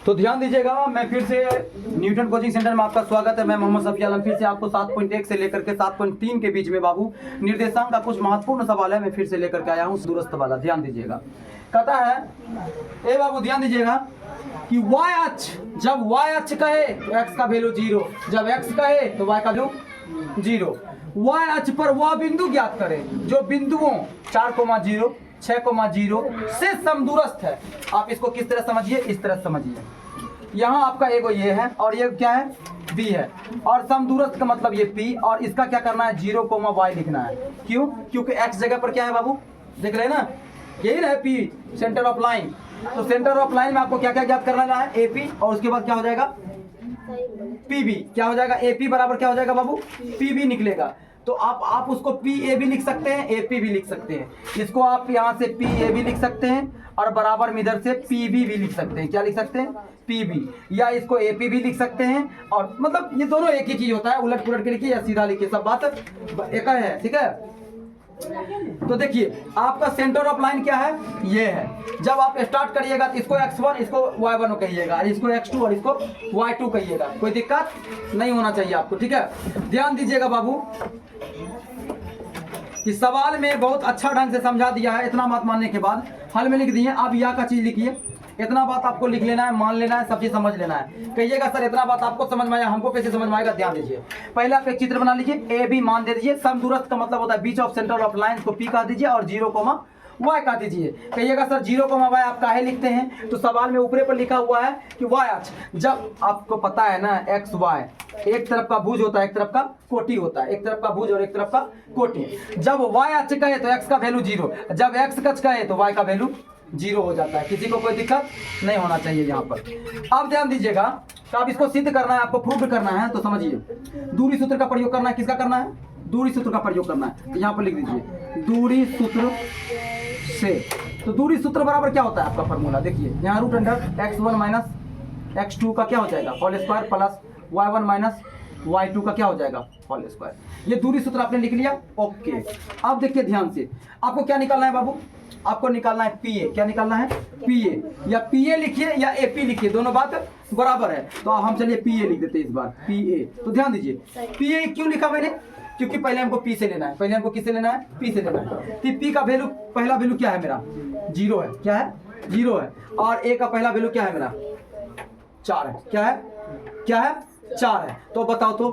तो ध्यान दीजिएगा, मैं फिर से न्यूटन कोचिंग सेंटर में आपका स्वागत है। मैं मोहम्मद सफी आलम फिर से आपको 7.1 से लेकर के 7.3 के बीच में बाबू निर्देशांक का कुछ महत्वपूर्ण सवाल है, मैं फिर से लेकर के आया हूँ दूरस्थ वाला। ध्यान दीजिएगा, कहता है ए बाबू ध्यान दीजिएगा कि y अक्ष, जब y अक्ष कहे तो x का वैल्यू 0, जब x कहे तो y का वैल्यू 0। y अक्ष पर वह बिंदु ज्ञात करें जो बिंदुओं 4,0 6,0 से समदूरस्थ है। आप इसको किस तरह समझिए, इस तरह समझिए। यहाँ आपका एगो ये है और ये क्या है, b है, और समदूरस्थ का मतलब ये p, और इसका क्या करना है 0,y लिखना है। क्यों? क्योंकि x जगह पर क्या है बाबू, देख रहे हैं ना, यही ना p, सेंटर ऑफ लाइन। तो सेंटर ऑफ लाइन में आपको क्या क्या ज्ञात करना है, AP, और उसके बाद क्या हो जाएगा PB। क्या हो जाएगा, AP बराबर क्या हो जाएगा बाबू, PB निकलेगा। तो आप उसको PA भी लिख सकते हैं, AP भी लिख सकते हैं। इसको आप यहाँ से PA भी लिख सकते हैं और बराबर में इधर से PB भी लिख सकते हैं। क्या लिख सकते हैं, PB, या इसको AP भी लिख सकते हैं। और मतलब ये दोनों एक ही चीज होता है, उलट पुलट के लिखिए या सीधा लिखिए, सब बात एक है, ठीक है। तो देखिए आपका सेंटर ऑफ लाइन क्या है, ये है। जब आप स्टार्ट करिएगा तो इसको x1, इसको y1 कहिएगा, इसको x2 और इसको y2 कहिएगा। कोई दिक्कत नहीं होना चाहिए आपको, ठीक है। ध्यान दीजिएगा बाबू कि सवाल में बहुत अच्छा ढंग से समझा दिया है। इतना बात मानने के बाद हल में लिख दिए। अब यह का चीज लिखिए, इतना बात आपको लिख लेना है, मान लेना है, सब चीज समझ लेना है। कहिएगा सर इतना बात आपको समझ में आया, हमको कैसे समझ में आएगा। ध्यान दीजिए, पहले आप एक चित्र बना लीजिए, ए बी मान दे दीजिए। समदूरस्थ का मतलब होता है बीच ऑफ सेंटर ऑफ लाइन को P कह दीजिए और 0,y कह दीजिए। कहिएगा सर 0,y आप काहे लिखते हैं, तो सवाल में ऊपरे पर लिखा हुआ है कि y अक्ष, जब आपको पता है ना x y एक तरफ का भुज होता है, एक तरफ का कोटि होता है, एक तरफ का भुज और एक तरफ का कोटि। जब y अक्ष कहे तो x का वैल्यू 0, जब x अक्ष कहे तो y का वैल्यू 0 हो जाता है। किसी को कोई दिक्कत नहीं होना चाहिए यहाँ पर। अब ध्यान दीजिएगा, तो आप इसको सिद्ध करना है, आपको प्रूव करना है, तो समझिए दूरी सूत्र का प्रयोग करना है। किसका करना है, दूरी सूत्र का प्रयोग करना है। तो यहाँ पर लिख दीजिए दूरी सूत्र से। तो दूरी सूत्र बराबर क्या होता है आपका फॉर्मूला, देखिए यहाँ root under x1 minus x2 का क्या हो जाएगा whole square plus y1 minus y2 का क्या हो जाएगा होल स्क्वायर। ये दूरी सूत्र आपने लिख लिया, ओके। अब देखिए ध्यान से, आपको क्या निकालना है बाबू, आपको निकालना है PA। क्या निकालना है, PA, या PA लिखिए या AP लिखिए, दोनों बात बराबर है। तो हम चलिए PA लिख देते हैं इस बार, PA। तो ध्यान दीजिए PA क्यों लिखा मैंने, क्योंकि पहले हमको P से लेना है, पहले हमको किससे लेना है, P से लेना है। कि P का वैल्यू, पहला वैल्यू क्या है मेरा 0 है, क्या है 0 है, और A का पहला वैल्यू क्या है मेरा 4 है, क्या है, क्या है 4 है। तो बताओ, तो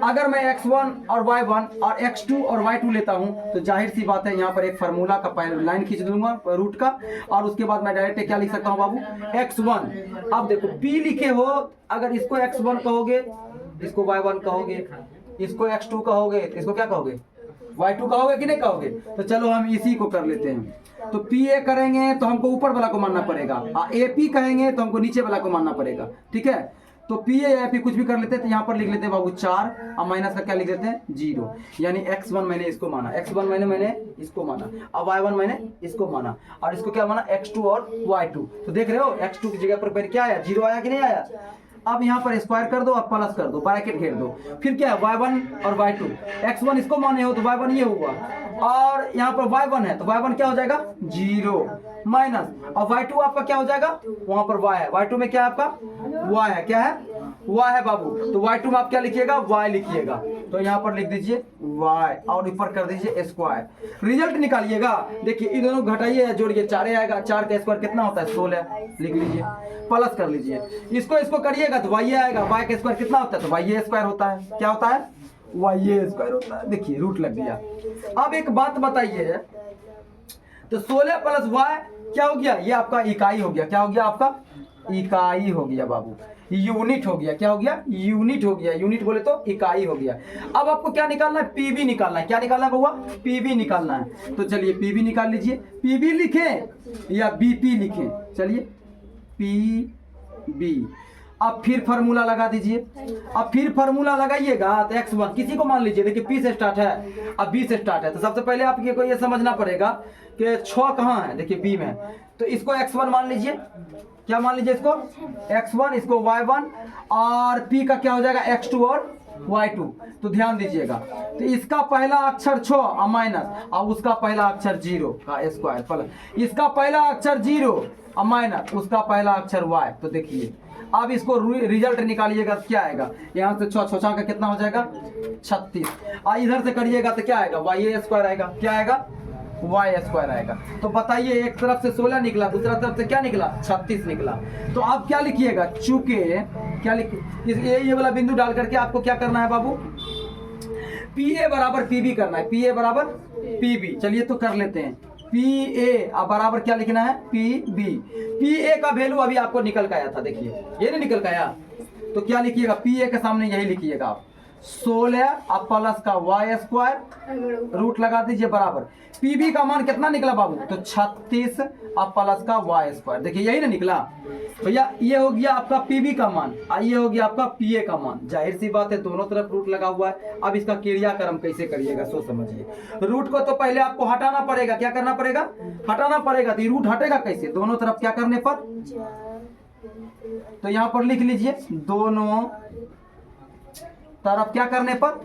अगर मैं x1 और y1 और x2 और y2 लेता हूं तो जाहिर सी बात है यहाँ पर एक फार्मूला का लाइन खींच दूंगा रूट का, और उसके बाद मैं डायरेक्ट क्या लिख सकता हूं बाबू x1। अब देखो p लिखे हो, अगर इसको x1 कहोगे, इसको y1 कहोगे, इसको x2 कहोगे, इसको क्या कहोगे y2 कहोगे कि नहीं कहोगे। तो चलो हम इसी को कर लेते हैं। तो PA करेंगे तो हमको ऊपर वाला को मानना पड़ेगा, AP कहेंगे तो हमको नीचे वाला को मानना पड़ेगा, ठीक है। तो PA या AP कुछ भी कर लेते हैं। तो यहाँ पर लिख लेते हैं बाबू 4 और माइनस का क्या लिख देते हैं 0, यानी x1 मैंने इसको माना, x1 मैंने इसको माना, अब y1 मैंने इसको माना, और इसको क्या माना x2 और y2। तो देख रहे हो x2 की जगह पर क्या आया, 0 आया कि नहीं आया। अब यहाँ पर स्क्वायर कर दो और प्लस कर दो, ब्रैकेट घेर दो, फिर क्या है y1 और y2। x1 इसको माने हो तो y1 ये हुआ, और यहाँ पर y1 है तो y1 क्या हो जाएगा 0 माइनस, और y2 आपका क्या हो जाएगा, वहां पर y है, y2 में क्या है आपका y है, क्या है y है बाबू। तो y2 में आप क्या लिखिएगा, y लिखिएगा। तो यहाँ पर लिख दीजिए y और ऊपर कर दीजिए स्क्वायर। रिजल्ट निकालिएगा, देखिए इन दोनों घटाइए जोड़िए, 4 आएगा, 4 का स्क्वायर कितना होता है 16, लिख लीजिए, प्लस कर लीजिए। इसको करिएगा तो y आएगा, y का स्क्वायर कितना होता है तो y स्क्वायर होता है, क्या होता है y स्क्वायर होता है। देखिए रूट लग गया। अब एक बात बताइए, तो 16 प्लस y क्या हो गया, ये आपका इकाई हो गया, क्या हो गया आपका इकाई हो गया बाबू, यूनिट हो गया, क्या हो गया यूनिट हो गया, यूनिट बोले तो इकाई हो गया। अब आपको क्या निकालना है, PB निकालना है। क्या निकालना है बउआ, PB निकालना है। तो चलिए PB निकाल लीजिए, PB लिखें या BP लिखें, चलिए PB। अब फिर फार्मूला लगा दीजिए, अब फिर फार्मूला लगाइएगा तो x1 किसी को मान लीजिए, देखिए P से स्टार्ट है, अब B से स्टार्ट है। तो सबसे पहले आपको ये समझना पड़ेगा कि 6 कहाँ है, देखिए B में, तो इसको x1 मान लीजिए, क्या मान लीजिए इसको x1, इसको y1, और P का क्या हो जाएगा x2 और y2। तो ध्यान दीजिएगा, तो इसका पहला अक्षर 6 माइनस और उसका पहला अक्षर 0 का स्क्वायर प्लस इसका पहला अक्षर 0 माइनस उसका पहला अक्षर y। तो देखिए अब इसको रिजल्ट निकालिएगा तो क्या आएगा, यहाँ से 6 6 का कितना हो जाएगा 36 और इधर से करिएगा तो क्या आएगा y स्क्वायर आएगा, क्या आएगा y स्क्वायर आएगा। तो बताइए एक तरफ से 16 निकला, दूसरा तरफ से क्या निकला 36 निकला। तो आप क्या लिखिएगा, चूंकि क्या ये वाला बिंदु डाल करके आपको क्या करना है बाबू, PA बराबर PB करना है, PA बराबर PB। चलिए तो कर लेते हैं, PA अब बराबर क्या लिखना है PB। PA का वैल्यू अभी आपको निकल के आया था, देखिए ये नहीं निकल के आया, तो क्या लिखिएगा PA के सामने यही लिखिएगा आप 16 अब प्लस का y स्क्वायर रूट लगा दीजिए बराबर PB का मान कितना निकला बाबू, तो 36 अब प्लस का y स्क्वायर। देखिए यही ना निकला भैया, ये हो गया आपका PB का मान और ये हो गया आपका PA का मान। जाहिर सी बात है दोनों तरफ रूट लगा हुआ है। अब इसका क्रियाक्रम कैसे करिएगा सो समझिए, रूट को तो पहले आपको हटाना पड़ेगा, क्या करना पड़ेगा हटाना पड़ेगा। तो रूट हटेगा कैसे, दोनों तरफ क्या करने पर, तो यहाँ पर लिख लीजिए दोनों तरफ क्या करने पर,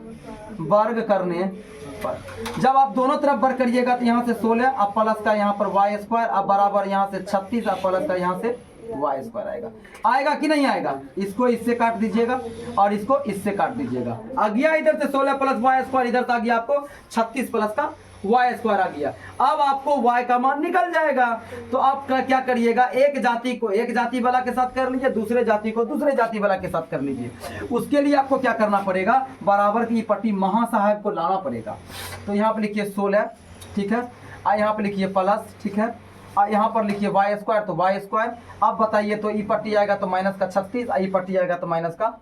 वर्ग करने पर। जब आप दोनों तरफ वर्ग करिएगा तो यहाँ से 16 अब प्लस का यहाँ पर y स्क्वायर अब बराबर यहाँ से 36 अब प्लस का यहाँ से y स्क्वायर आएगा। आएगा कि नहीं आएगा, इसको इससे काट दीजिएगा और इसको इससे काट दीजिएगा। आ गया इधर से 16 प्लस y स्क्वायर, इधर से आ गया आपको 36 प्लस का y स्क्वायर आ गया। अब आपको y का मान निकल जाएगा। तो आप क्या करिएगा, एक जाति को एक जाति वाला के साथ कर लीजिए, दूसरे जाति को दूसरे जाति वाला के साथ कर लीजिए। उसके लिए आपको क्या करना पड़ेगा, बराबर की पट्टी महासहायक को लाना पड़ेगा। तो यहाँ पर लिखिए 16, ठीक है, और यहाँ पर लिखिए प्लस, ठीक है, और यहाँ पर लिखिए y स्क्वायर, तो y स्क्वायर। अब बताइए तो ई पट्टी आएगा तो माइनस का 36 और ई पट्टी आएगा तो माइनस का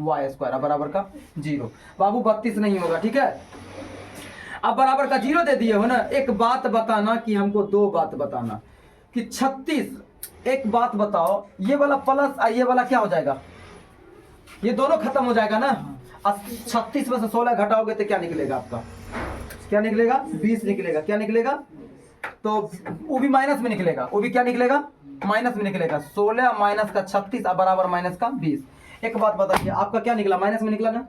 y स्क्वायर बराबर का 0। बाबू 32 नहीं होगा, ठीक है। अब बराबर का 0 दे दिए हो ना। एक बात बताना कि हमको दो बात बताना कि 36, एक बात बताओ, ये वाला प्लस और ये वाला क्या हो जाएगा, ये दोनों खत्म हो जाएगा ना। 36 में से 16 घटाओगे तो क्या निकलेगा आपका, क्या निकलेगा 20 निकलेगा। क्या निकलेगा, तो वो भी माइनस में निकलेगा, वो भी क्या निकलेगा माइनस में निकलेगा। 16 माइनस का 36 अब बराबर माइनस का 20। एक बात बताइए आपका क्या निकला, माइनस में निकला ना।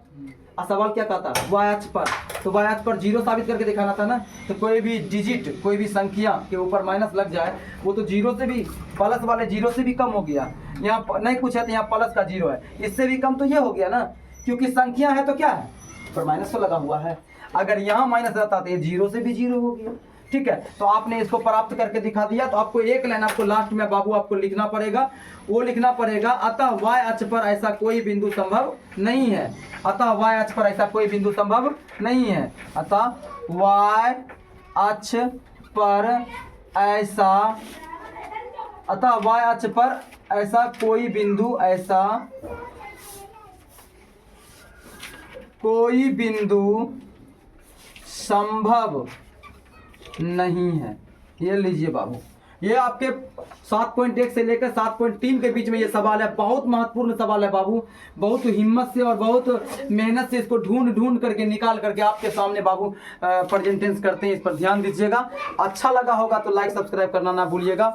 सवाल क्या कहता है y अक्ष पर, तो y अक्ष पर 0 साबित करके दिखाना था ना। तो कोई भी डिजिट कोई भी संख्या के ऊपर माइनस लग जाए वो तो 0 से भी, प्लस वाले 0 से भी कम हो गया। यहाँ नहीं कुछ है तो यहाँ प्लस का 0 है, इससे भी कम तो ये हो गया ना, क्योंकि संख्या है तो क्या है पर माइनस तो लगा हुआ है। अगर यहाँ माइनस रहता तो ये 0 से भी 0 हो गया, ठीक है। तो आपने इसको प्राप्त करके दिखा दिया। तो आपको एक लाइन आपको लास्ट में बाबू आपको लिखना पड़ेगा, वो लिखना पड़ेगा अतः y अक्ष पर ऐसा कोई बिंदु संभव नहीं है। अतः y अक्ष पर ऐसा कोई बिंदु संभव नहीं है। अतः y अक्ष पर ऐसा, अतः y अक्ष पर ऐसा कोई बिंदु, ऐसा कोई बिंदु संभव नहीं है। ये लीजिए बाबू, ये आपके 7.1 से लेकर 7.3 के बीच में ये सवाल है। बहुत महत्वपूर्ण सवाल है बाबू, बहुत हिम्मत से और बहुत मेहनत से इसको ढूंढ करके निकाल करके आपके सामने बाबू प्रेजेंटेशन करते हैं। इस पर ध्यान दीजिएगा। अच्छा लगा होगा तो लाइक सब्सक्राइब करना ना भूलिएगा।